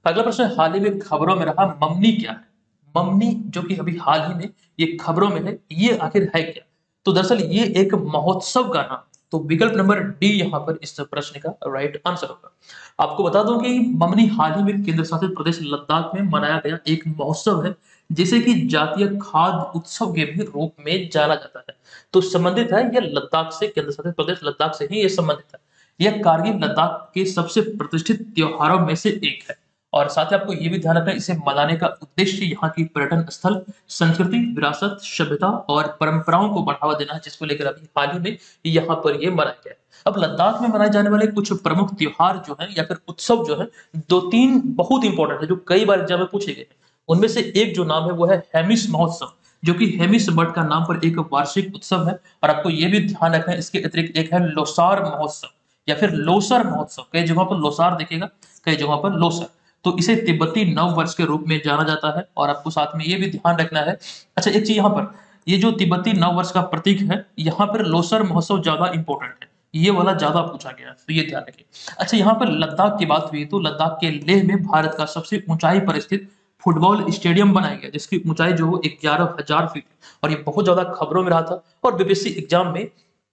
अगला प्रश्न, हाल ही में खबरों में रहा ममनी क्या है। ममनी जो कि अभी हाल ही में ये खबरों में है, ये आखिर है क्या? तो दरअसल ये एक महोत्सव का नाम। तो विकल्प नंबर डी यहाँ पर इस प्रश्न का राइट आंसर होगा। आपको बता दूं कि ममनी हाल ही में केंद्र शासित प्रदेश लद्दाख में मनाया गया एक महोत्सव है, जिसे कि जातीय खाद्य उत्सव के भी रूप में जाना जाता है। तो संबंधित है, यह लद्दाख से, केंद्र शासित प्रदेश लद्दाख से ही ये संबंधित है। यह कारगिल लद्दाख के सबसे प्रतिष्ठित त्योहारों में से एक है। और साथ ही आपको ये भी ध्यान रखना है, इसे मनाने का उद्देश्य यहाँ की पर्यटन स्थल, संस्कृति, विरासत, सभ्यता और परंपराओं को बढ़ावा देना है, जिसको लेकर अभी हाल ही में यहाँ पर ये मनाया गया है। अब लद्दाख में मनाए जाने वाले कुछ प्रमुख त्योहार जो है या फिर उत्सव जो है, 2-3 बहुत इंपॉर्टेंट है जो कई बार एग्जाम में पूछे गए हैं। उनमें से एक जो नाम है वो है हेमिस महोत्सव, जो कि हेमिस बर्ड का नाम पर एक वार्षिक उत्सव है। और आपको ये भी ध्यान रखना है, इसके अतिरिक्त एक है लोसार महोत्सव या फिर लोसर महोत्सव। कई जगहों पर लोसार दिखेगा, कई जगहों पर लोसर। तो इसे तिब्बती नव वर्ष के रूप में जाना जाता है। और आपको साथ में ये भी ध्यान रखना है, अच्छा एक चीज यहाँ पर, ये जो तिब्बती नव वर्ष का प्रतीक है, यहाँ पर लोसर महोत्सव ज्यादा इंपॉर्टेंट है, ये वाला ज्यादा पूछा गया है, तो ये ध्यान रखिए। अच्छा यहाँ पर लद्दाख की बात हुई तो लद्दाख के लेह में भारत का सबसे ऊंचाई पर स्थित फुटबॉल स्टेडियम बनाया गया, जिसकी ऊंचाई जो 11,000 फीट है। और ये बहुत ज्यादा खबरों में रहा था, और बीपीएससी एग्जाम में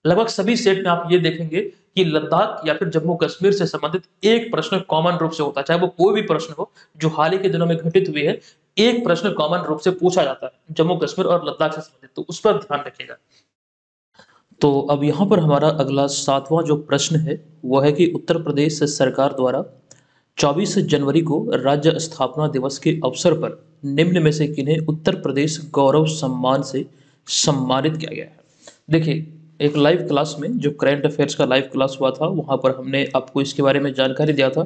लगभग सभी सेट में आप ये देखेंगे कि लद्दाख या फिर जम्मू कश्मीर से संबंधित एक प्रश्न कॉमन रूप से होता है, चाहे वो कोई भी प्रश्न हो जो हाल ही के दिनों में घटित हुए हैं, एक प्रश्न कॉमन रूप से पूछा जाता है जम्मू कश्मीर और लद्दाख से संबंधित, तो उस पर ध्यान रखिएगा। तो अब यहाँ पर हमारा अगला 7वां जो प्रश्न है वो है कि उत्तर प्रदेश सरकार द्वारा 24 जनवरी को राज्य स्थापना दिवस के अवसर पर निम्न में से किन्हें उत्तर प्रदेश गौरव सम्मान से सम्मानित किया गया है। देखिए, एक लाइव क्लास में जो करंट अफेयर्स का लाइव क्लास हुआ था वहां पर हमने आपको इसके बारे में जानकारी दिया था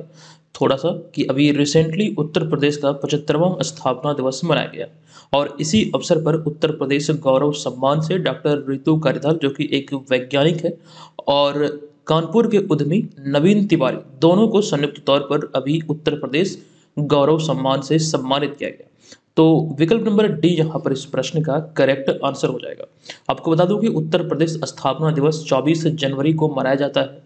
थोड़ा सा, कि अभी रिसेंटली उत्तर प्रदेश का 75वां स्थापना दिवस मनाया गया, और इसी अवसर पर उत्तर प्रदेश गौरव सम्मान से डॉक्टर रितु कारिथल, जो कि एक वैज्ञानिक है, और कानपुर के उद्यमी नवीन तिवारी, दोनों को संयुक्त तौर पर अभी उत्तर प्रदेश गौरव सम्मान से सम्मानित किया गया। तो विकल्प नंबर डी यहाँ पर इस प्रश्न का करेक्ट आंसर हो जाएगा। आपको बता दूं कि उत्तर प्रदेश स्थापना दिवस 24 जनवरी को मनाया जाता है,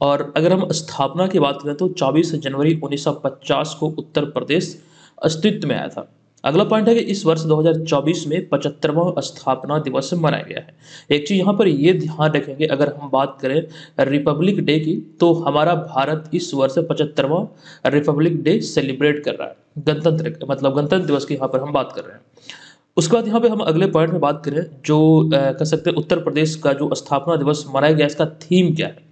और अगर हम स्थापना की बात करें तो 24 जनवरी 1950 को उत्तर प्रदेश अस्तित्व में आया था। अगला पॉइंट है कि इस वर्ष 2024 में 75वां स्थापना दिवस मनाया गया है। एक चीज यहाँ पर ये ध्यान रखेंगे, अगर हम बात करें रिपब्लिक डे की, तो हमारा भारत इस वर्ष 75वां रिपब्लिक डे सेलिब्रेट कर रहा है, गणतंत्र मतलब गणतंत्र दिवस की यहाँ पर हम बात कर रहे हैं। उसके बाद यहाँ पे हम अगले पॉइंट में बात करें, जो कह सकते हैं उत्तर प्रदेश का जो स्थापना दिवस मनाया गया, इसका थीम क्या है।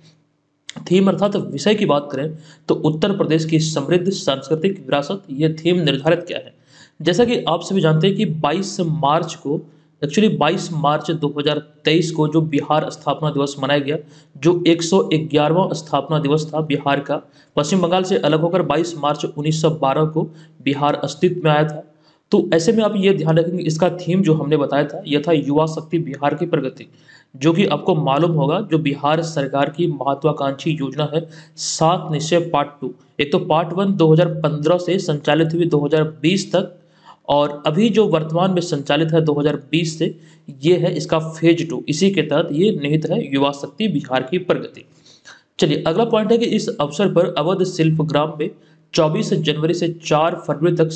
थीम अर्थात विषय की बात करें तो उत्तर प्रदेश की समृद्ध सांस्कृतिक विरासत, ये थीम निर्धारित क्या है। जैसा कि आप सभी जानते हैं कि 22 मार्च को, एक्चुअली 22 मार्च 2023 को जो बिहार स्थापना दिवस मनाया गया, जो 111वां स्थापना दिवस था बिहार का, पश्चिम बंगाल से अलग होकर 22 मार्च 1912 को बिहार अस्तित्व में आया था। तो ऐसे में आप ये ध्यान रखेंगे, इसका थीम जो हमने बताया था यह था युवा शक्ति बिहार की प्रगति, जो कि आपको मालूम होगा जो बिहार सरकार की महत्वाकांक्षी योजना है 7 निश्चय पार्ट 2। एक तो पार्ट 1 2015 से संचालित हुई 2020 तक, और अभी जो वर्तमान में संचालित है 2020 से, ये है इसका फेज 2। इसी के तहत ये निहित है युवा शक्ति बिहार की प्रगति। चलिए अगला पॉइंट है कि इस अवसर पर अवध शिल्पग्राम में 24 जनवरी से 4 फरवरी तक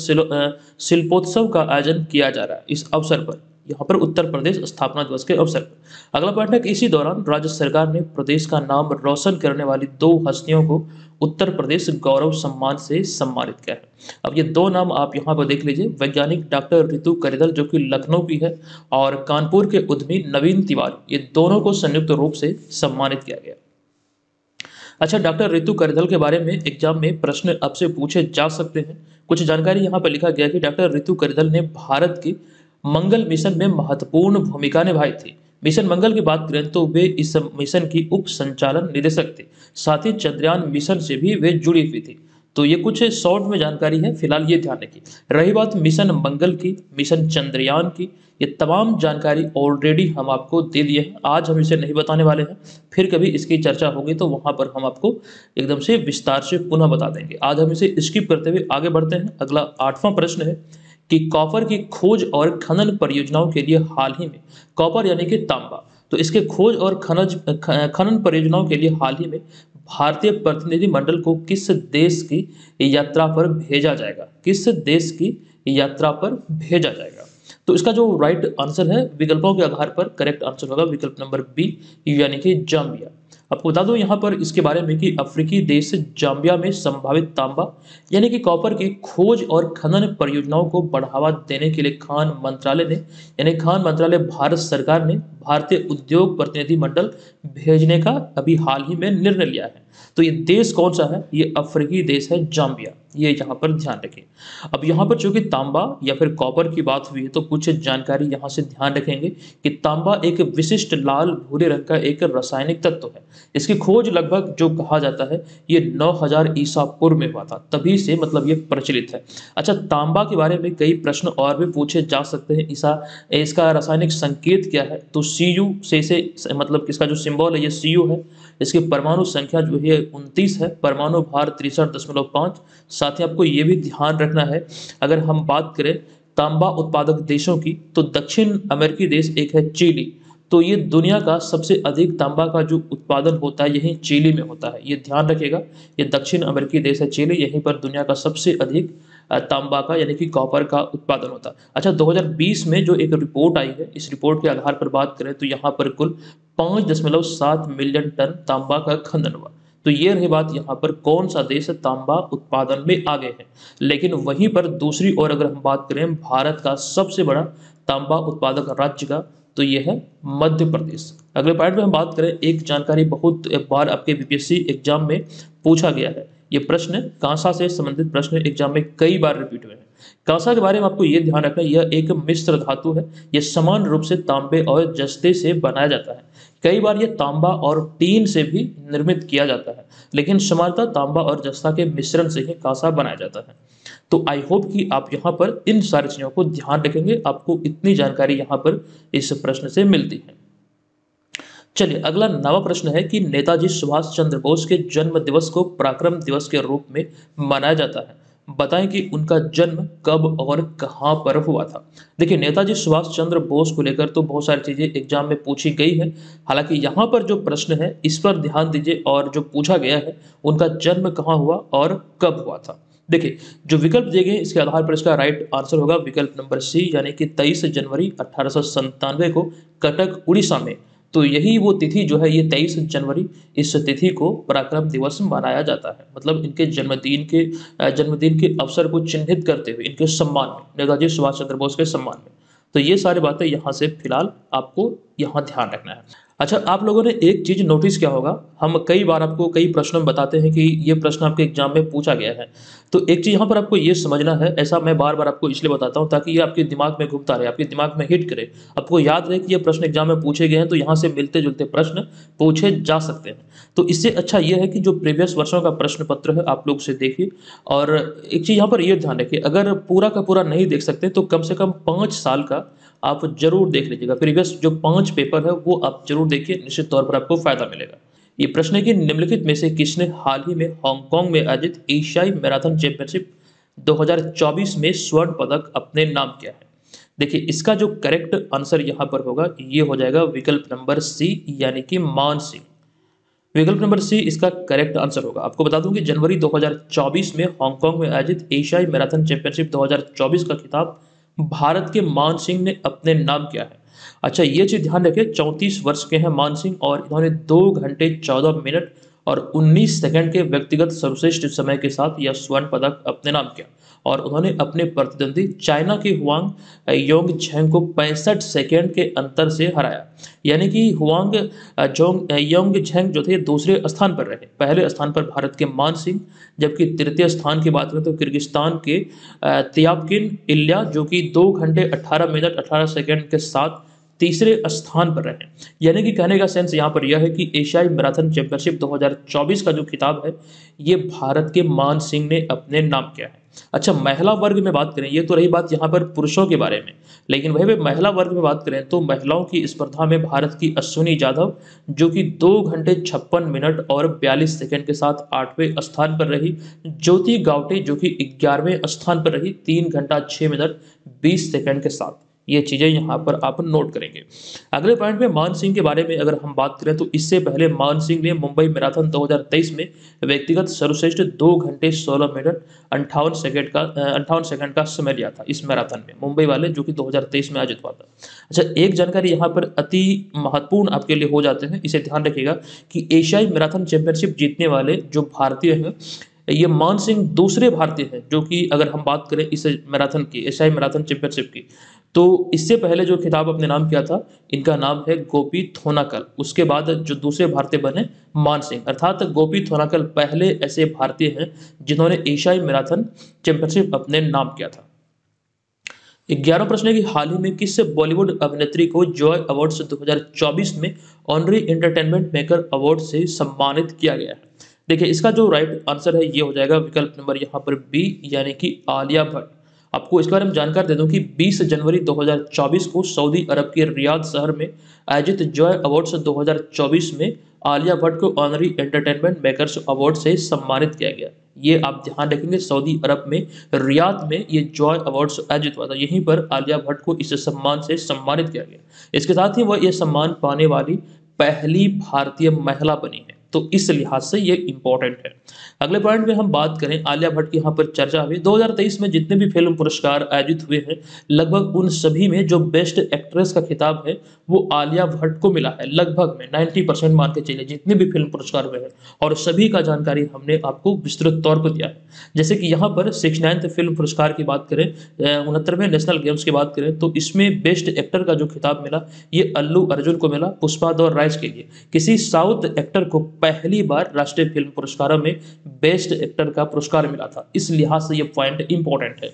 शिल्पोत्सव का आयोजन किया जा रहा है। इस अवसर पर यहाँ पर उत्तर प्रदेश स्थापना दिवस के अवसर पर अगला पॉइंट है कि इसी दौरान राज्य सरकार ने प्रदेश का नाम रोशन करने वाली 2 हस्तियों को उत्तर प्रदेश गौरव सम्मान से सम्मानित किया है। अब ये 2 नाम आप यहाँ पर देख लीजिए, वैज्ञानिक डॉक्टर रितु कारिथल जो कि लखनऊ की है, और कानपुर के उद्यमी नवीन तिवारी, ये दोनों को संयुक्त रूप से सम्मानित किया गया। अच्छा, डॉक्टर रितु कारिथल के बारे में एग्जाम में प्रश्न आपसे पूछे जा सकते हैं। कुछ जानकारी यहाँ पर लिखा गया कि डॉक्टर रितु कारिथल ने भारत की मंगल मिशन में महत्वपूर्ण भूमिका निभाई थी। मिशन मंगल की बात करें तो वे इस मिशन की उप संचालन निदेशक थे, साथ ही चंद्रयान मिशन से भी वे जुड़ी हुई थी। तो ये कुछ शॉर्ट में जानकारी है, फिलहाल ये ध्यान रखिए। रही बात मिशन मंगल की, मिशन चंद्रयान की, ये तमाम जानकारी ऑलरेडी हम आपको दे दिए हैं, आज हम इसे नहीं बताने वाले हैं। फिर कभी इसकी चर्चा होगी तो वहां पर हम आपको एकदम से विस्तार से पुनः बता देंगे। आज हम इसे स्किप करते हुए आगे बढ़ते हैं। अगला 8वां प्रश्न है कि कॉपर की खोज और खनन परियोजनाओं के लिए हाल ही में, कॉपर यानी कि तांबा, तो इसके खोज और खनन परियोजनाओं के लिए हाल ही में भारतीय प्रतिनिधि मंडल को किस देश की यात्रा पर भेजा जाएगा, किस देश की यात्रा पर भेजा जाएगा। तो इसका जो राइट आंसर है विकल्पों के आधार पर करेक्ट आंसर होगा विकल्प नंबर बी, यानी कि जाम्बिया। आपको बता दूं यहाँ पर इसके बारे में कि अफ्रीकी देश जाम्बिया में संभावित तांबा यानी कि कॉपर की खोज और खनन परियोजनाओं को बढ़ावा देने के लिए खान मंत्रालय ने, यानी खान मंत्रालय भारत सरकार ने भारतीय उद्योग प्रतिनिधि मंडल भेजने का अभी हाल ही में निर्णय लिया है। तो ये देश कौन सा है, ये अफ्रीकी देश है जाम्बिया, ये यहाँ पर ध्यान रखें। अब यहाँ पर चूंकि तांबा या फिर कॉपर की बात हुई है तो कुछ जानकारी यहाँ से ध्यान रखेंगे कि तांबा एक विशिष्ट लाल भूरे रंग का एक रासायनिक तत्व है। इसकी खोज लगभग जो कहा जाता है ये 9000 ईसा पूर्व में हुआ था, तभी से मतलब ये प्रचलित है। अच्छा, तांबा के बारे में कई प्रश्न और भी पूछे जा सकते हैं। इसका रासायनिक संकेत क्या है, तो Cu से मतलब इसका जो सिंबल है ये Cu है। इसकी परमाणु संख्या जो है 29 है, परमाणु भार 63.5। साथ ही आपको ये भी ध्यान रखना है, अगर हम बात करें तांबा उत्पादक देशों की, तो दक्षिण अमेरिकी देश एक है चिली। तो ये दुनिया का सबसे अधिक तांबा का जो उत्पादन होता है यही चिली में होता है, ये ध्यान रखिएगा। ये दक्षिण अमेरिकी देश है चिली, यहीं पर दुनिया का सबसे अधिक तांबा का यानी कि कॉपर का उत्पादन होता है। अच्छा, 2020 में जो एक रिपोर्ट आई है, इस रिपोर्ट के आधार पर बात करें तो यहाँ पर कुल 5.7 मिलियन टन तांबा का खनन हुआ। तो ये रही बात यहाँ पर कौन सा देश तांबा उत्पादन में आगे है। लेकिन वहीं पर दूसरी ओर अगर हम बात करें भारत का सबसे बड़ा तांबा उत्पादक राज्य का, तो ये है मध्य प्रदेश। अगले पॉइंट में हम बात करें, एक जानकारी बहुत बार आपके बीपीएससी एग्जाम में पूछा गया है, ये प्रश्न कांसा से संबंधित प्रश्न एग्जाम में कई बार रिपीट हुए हैं। कांसा के बारे में आपको ये ध्यान रखना है, यह एक मिश्र धातु है, यह समान रूप से तांबे और जस्ते से बनाया जाता है। कई बार यह तांबा और टीन से भी निर्मित किया जाता है, लेकिन सामान्यतः तांबा और जस्ता के मिश्रण से ही कांसा बनाया जाता है। तो आई होप कि आप यहाँ पर इन सारी चीजों को ध्यान रखेंगे, आपको इतनी जानकारी यहाँ पर इस प्रश्न से मिलती है। चलिए, अगला नवा प्रश्न है कि नेताजी सुभाष चंद्र बोस के जन्म दिवस को पराक्रम दिवस के रूप में मनाया जाता है, बताएं कि उनका जन्म कब और कहां पर हुआ था। देखिए, नेताजी सुभाष चंद्र बोस को लेकर तो बहुत सारी चीजें एग्जाम में पूछी गई है, हालांकि यहाँ पर जो प्रश्न है इस पर ध्यान दीजिए, और जो पूछा गया है उनका जन्म कहाँ हुआ और कब हुआ था। देखिए, जो विकल्प दिए गए इसके आधार पर इसका राइट आंसर होगा विकल्प नंबर सी, यानी कि 23 जनवरी 1897 को कटक उड़ीसा में। तो यही वो तिथि जो है, ये 23 जनवरी, इस तिथि को पराक्रम दिवस मनाया जाता है। मतलब इनके जन्मदिन के अवसर को चिन्हित करते हुए इनके सम्मान में, नेताजी सुभाष चंद्र बोस के सम्मान में। तो ये सारी बातें यहाँ से फिलहाल आपको यहाँ ध्यान रखना है। अच्छा, आप लोगों ने एक चीज नोटिस किया होगा, हम कई बार आपको कई प्रश्नों में बताते हैं कि ये प्रश्न आपके एग्जाम में पूछा गया है। तो एक चीज यहाँ पर आपको ये समझना है, ऐसा मैं बार बार आपको इसलिए बताता हूँ ताकि ये आपके दिमाग में घूमता रहे, आपके दिमाग में हिट करे, आपको याद रहे कि ये प्रश्न एग्जाम में पूछे गए हैं, तो यहाँ से मिलते जुलते प्रश्न पूछे जा सकते हैं। तो इससे अच्छा ये है कि जो प्रीवियस वर्षों का प्रश्न पत्र है आप लोग उसे देखिए। और एक चीज यहाँ पर ये ध्यान रखिए, अगर पूरा का पूरा नहीं देख सकते तो कम से कम 5 साल का आप जरूर देख लीजिएगा। प्रीवियस जो 5 पेपर है वो आप जरूर देखिए, निश्चित तौर पर आपको फायदा मिलेगा। ये प्रश्न है कि निम्नलिखित में से किसने हाल ही में हांगकांग में आयोजित एशियाई मैराथन चैंपियनशिप 2024 में स्वर्ण पदक अपने नाम किया है। देखिए, इसका जो करेक्ट आंसर यहाँ पर होगा ये हो जाएगा विकल्प नंबर सी, यानी कि मान सिंह। विकल्प नंबर सी इसका करेक्ट आंसर होगा। आपको बता दूं कि जनवरी 2024 में हांगकांग में आयोजित एशियाई मैराथन चैंपियनशिप 2024 का खिताब भारत के मान सिंह ने अपने नाम किया है। अच्छा, ये चीज ध्यान रखिए, 34 वर्ष के हैं मान सिंह और इन्होंने 2 घंटे 14 मिनट और 19 सेकंड के व्यक्तिगत सर्वश्रेष्ठ समय के साथ यह स्वर्ण पदक अपने नाम किया। और उन्होंने अपने प्रतिद्वंदी चाइना के हुआंग योंग झेंग को 65 सेकंड के अंतर से हराया। यानी कि हुआंग योंग झेंग जो थे दूसरे स्थान पर रहे, पहले स्थान पर भारत के मान सिंह, जबकि तृतीय स्थान की बात करें तो किर्गिस्तान के तियापकिन इल्या जो कि 2 घंटे 18 मिनट 18 सेकंड के साथ तीसरे स्थान पर रहे। यानी कि कहने का सेंस यहाँ पर यह है कि एशियाई मैराथन चैंपियनशिप 2024 का जो खिताब है ये भारत के मान सिंह ने अपने नाम किया है। अच्छा, महिला वर्ग में बात करें, ये तो रही बात यहाँ पर पुरुषों के बारे में, लेकिन वही भी महिला वर्ग में बात करें तो महिलाओं की स्पर्धा में भारत की अश्विनी जाधव जो कि 2 घंटे 56 मिनट और 42 सेकंड के साथ 8वें स्थान पर रही, ज्योति गावटे जो कि 11वें स्थान पर रही 3 घंटा 6 मिनट 20 सेकंड के साथ। ये चीजें यहाँ पर आप नोट करेंगे। अगले पॉइंट में मान सिंह के बारे में अगर हम बात करें तो इससे पहले मान सिंह ने मुंबई मैराथन 2023 में व्यक्तिगत सर्वश्रेष्ठ 2 घंटे 16 मिनट 58 सेकंड का समय लिया था इस मैराथन में, मुंबई वाले, जो कि 2023 में आयोजित हुआ था। अच्छा, एक जानकारी यहाँ पर अति महत्वपूर्ण आपके लिए हो जाते हैं, इसे ध्यान रखिएगा कि एशियाई मैराथन चैंपियनशिप जीतने वाले जो भारतीय हैं ये मान सिंह दूसरे भारतीय हैं, जो कि अगर हम बात करें इस मैराथन की, एशियाई मैराथन चैंपियनशिप की, तो इससे पहले जो खिताब अपने नाम किया था इनका नाम है गोपी थोनाकल। उसके बाद जो दूसरे भारतीय बने मान सिंह, अर्थात गोपी थोनाकल पहले ऐसे भारतीय हैं जिन्होंने एशियाई मैराथन चैंपियनशिप अपने नाम किया था। 11वां प्रश्न है कि हाल ही में किस बॉलीवुड अभिनेत्री को जॉय अवार्ड्स 2024 में ऑनरी एंटरटेनमेंट मेकर अवार्ड से सम्मानित किया गया है। देखिए, इसका जो राइट आंसर है ये हो जाएगा विकल्प नंबर यहाँ पर बी, यानी कि आलिया भट्ट। आपको इसके बारे में जानकारी दे दूं कि 20 जनवरी 2024 को सऊदी अरब के रियाद शहर में आयोजित जॉय अवार्ड्स 2024 में आलिया भट्ट को ऑनरी एंटरटेनमेंट मेकर्स अवार्ड से सम्मानित किया गया। ये आप ध्यान रखेंगे, सऊदी अरब में रियाद में ये जॉय अवार्ड्स आयोजित हुआ था, यहीं पर आलिया भट्ट को इस सम्मान से सम्मानित किया गया। इसके साथ ही वह यह सम्मान पाने वाली पहली भारतीय महिला बनी है, तो इस लिहाज से ये इंपॉर्टेंट है। अगले पॉइंट में हम बात करें, आलिया भट्ट की यहाँ पर चर्चा हुई 2023 में जितने भी फिल्म पुरस्कार आयोजित हुए हैं लगभग उन सभी में जो बेस्ट एक्ट्रेस का खिताब है वो आलिया भट्ट को मिला है। लगभग में 90% मान के चलिए जितने भी फिल्म पुरस्कार हुए हैं, और सभी का जानकारी हमने आपको विस्तृत तौर पर दिया है। जैसे कि यहाँ पर 69th फिल्म पुरस्कार की बात करें, 69वें नेशनल गेम्स की बात करें, तो इसमें बेस्ट एक्टर का जो खिताब मिला ये अल्लू अर्जुन को मिला पुष्पा द राइज के लिए। किसी साउथ एक्टर को पहली बार राष्ट्रीय फिल्म पुरस्कारों में बेस्ट एक्टर का पुरस्कार मिला था, इस लिहाज से ये पॉइंट इंपॉर्टेंट है।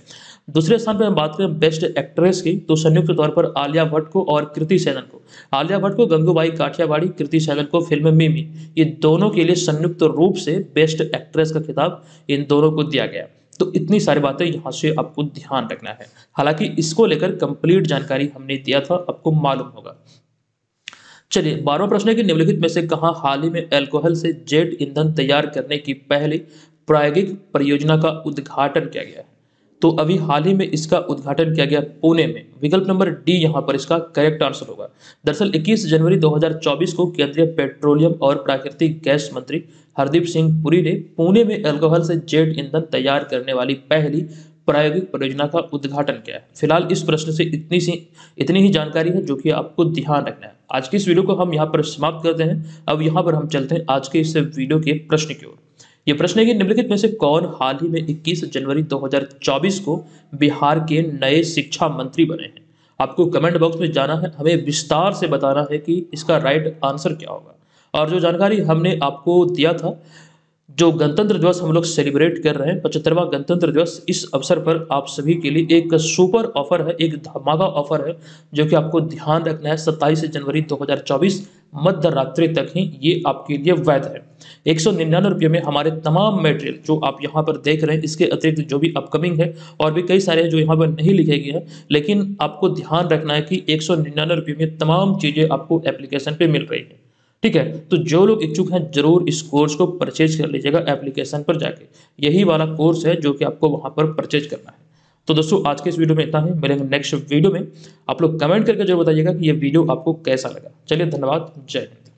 दूसरे स्थान पर हम बात करें बेस्ट एक्ट्रेस की, तो संयुक्त तौर पर आलिया भट्ट को और कृति सेनन को। आलिया भट्ट को गंगूबाई काठियावाड़ी, कृति सेनन को फिल्म मिमी, ये दोनों के लिए संयुक्त रूप से बेस्ट एक्ट्रेस का खिताब इन दोनों को दिया गया। तो इतनी सारी बातें यहाँ से आपको ध्यान रखना है। हालांकि इसको लेकर कंप्लीट जानकारी हमने दिया था, आपको मालूम होगा। चलिए 12वां प्रश्न है कि निम्नलिखित में से कहां हाल ही में अल्कोहल से जेट ईंधन तैयार करने की पहली प्रायोगिक परियोजना का उद्घाटन किया गया है। तो अभी हाल ही में इसका उद्घाटन किया गया पुणे में। विकल्प नंबर डी यहाँ पर इसका करेक्ट आंसर होगा। दरअसल 21 जनवरी 2024 को केंद्रीय पेट्रोलियम और प्राकृतिक गैस मंत्री हरदीप सिंह पुरी ने पुणे में अल्कोहल से जेट ईंधन तैयार करने वाली पहली प्रायोगिक परियोजना का उद्घाटन किया है। फिलहाल इस प्रश्न से इतनी ही जानकारी है जो कि आपको ध्यान रखना है। आज की इस वीडियो को हम यहाँ पर समाप्त करते हैं। अब यहाँ पर हम चलते हैं आज के इस वीडियो के प्रश्न की ओर। ये प्रश्न है कि निम्नलिखित में से कौन हाल ही में 21 जनवरी 2024 को बिहार के नए शिक्षा मंत्री बने हैं। आपको कमेंट बॉक्स में जाना है, हमें विस्तार से बताना है कि इसका राइट आंसर क्या होगा। और जो जानकारी हमने आपको दिया था, जो गणतंत्र दिवस हम लोग सेलिब्रेट कर रहे हैं 75वां गणतंत्र दिवस, इस अवसर पर आप सभी के लिए एक सुपर ऑफर है, एक धमाका ऑफर है जो कि आपको ध्यान रखना है। 27 जनवरी 2024 मध्य रात्रि तक ही ये आपके लिए वैध है। 199 रुपये में हमारे तमाम मटेरियल जो आप यहाँ पर देख रहे हैं, इसके अतिरिक्त जो भी अपकमिंग है और भी कई सारे हैं जो यहाँ पर नहीं लिखे गए हैं, लेकिन आपको ध्यान रखना है कि 199 रुपये में तमाम चीज़ें आपको एप्लीकेशन पे मिल रही है। ठीक है, तो जो लोग इच्छुक हैं जरूर इस कोर्स को परचेज कर लीजिएगा एप्लीकेशन पर जाके। यही वाला कोर्स है जो कि आपको वहां पर परचेज करना है। तो दोस्तों आज के इस वीडियो में इतना ही, मिलेंगे नेक्स्ट वीडियो में। आप लोग कमेंट करके जरूर बताइएगा कि ये वीडियो आपको कैसा लगा। चलिए धन्यवाद, जय हिंद।